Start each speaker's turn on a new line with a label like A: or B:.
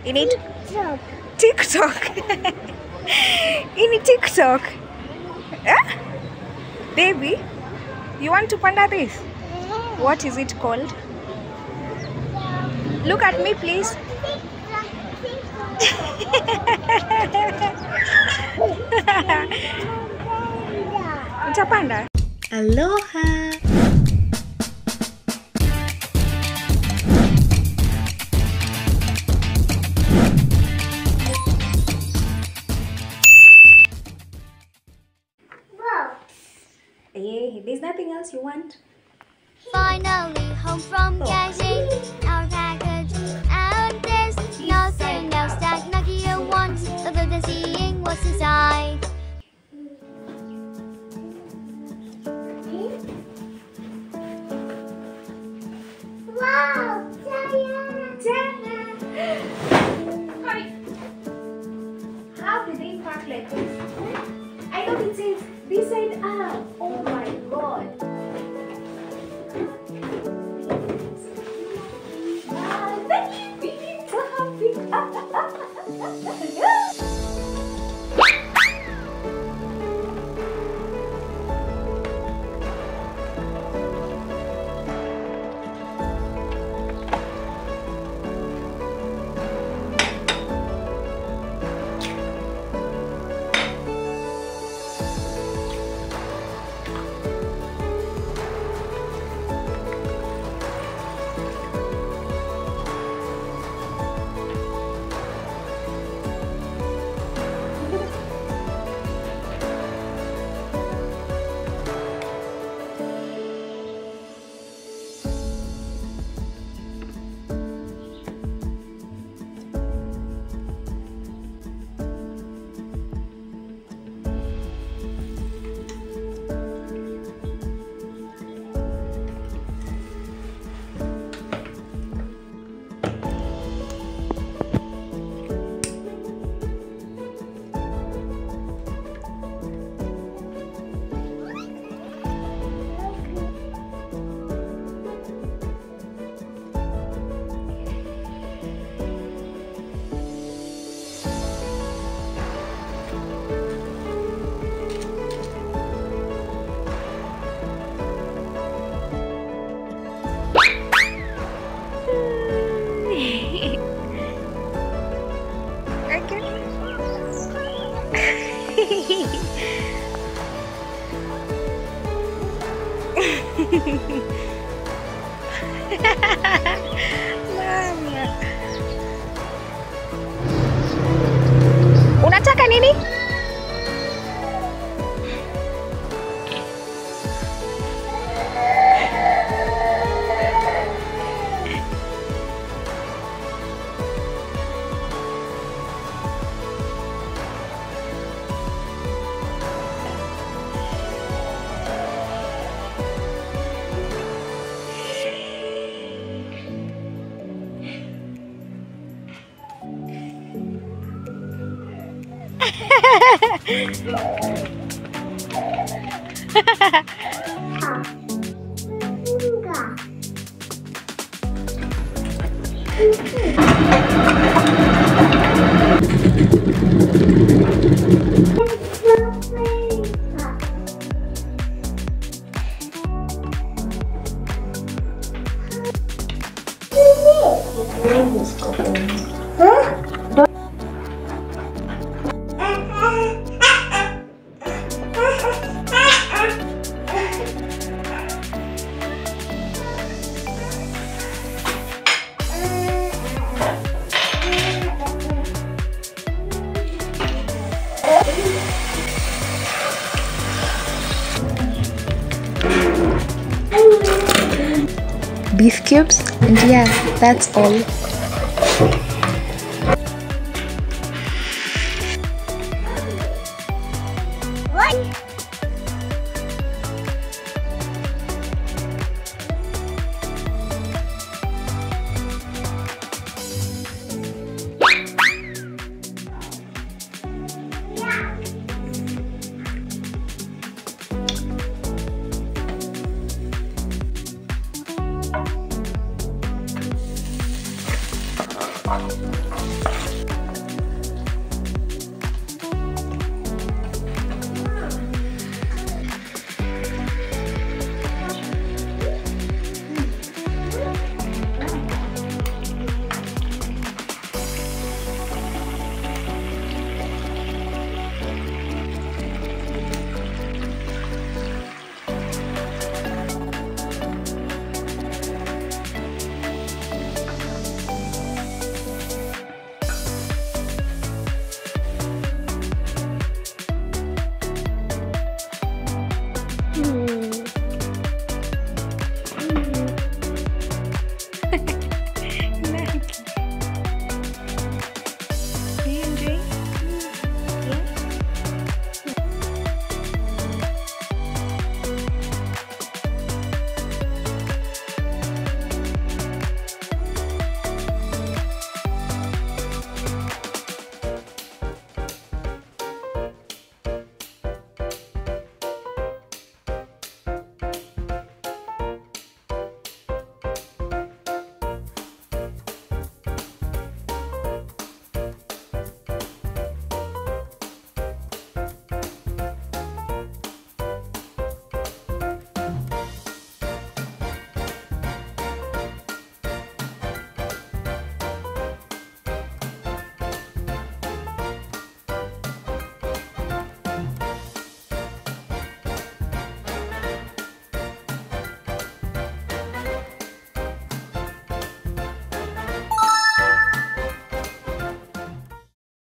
A: In it? TikTok. In TikTok. Eh? Baby, you want to panda this? What is it called? Look at me, please. It's a panda. Aloha. Hey, there's nothing else you want?
B: Finally home from getting our package and there's nothing else that Nakia wants other than seeing what's inside. Wow!
A: Hi. How did they pack like this? I know it says this side up. Oh my god. Mama. Unataka nini? Beef cubes, and yeah, that's all.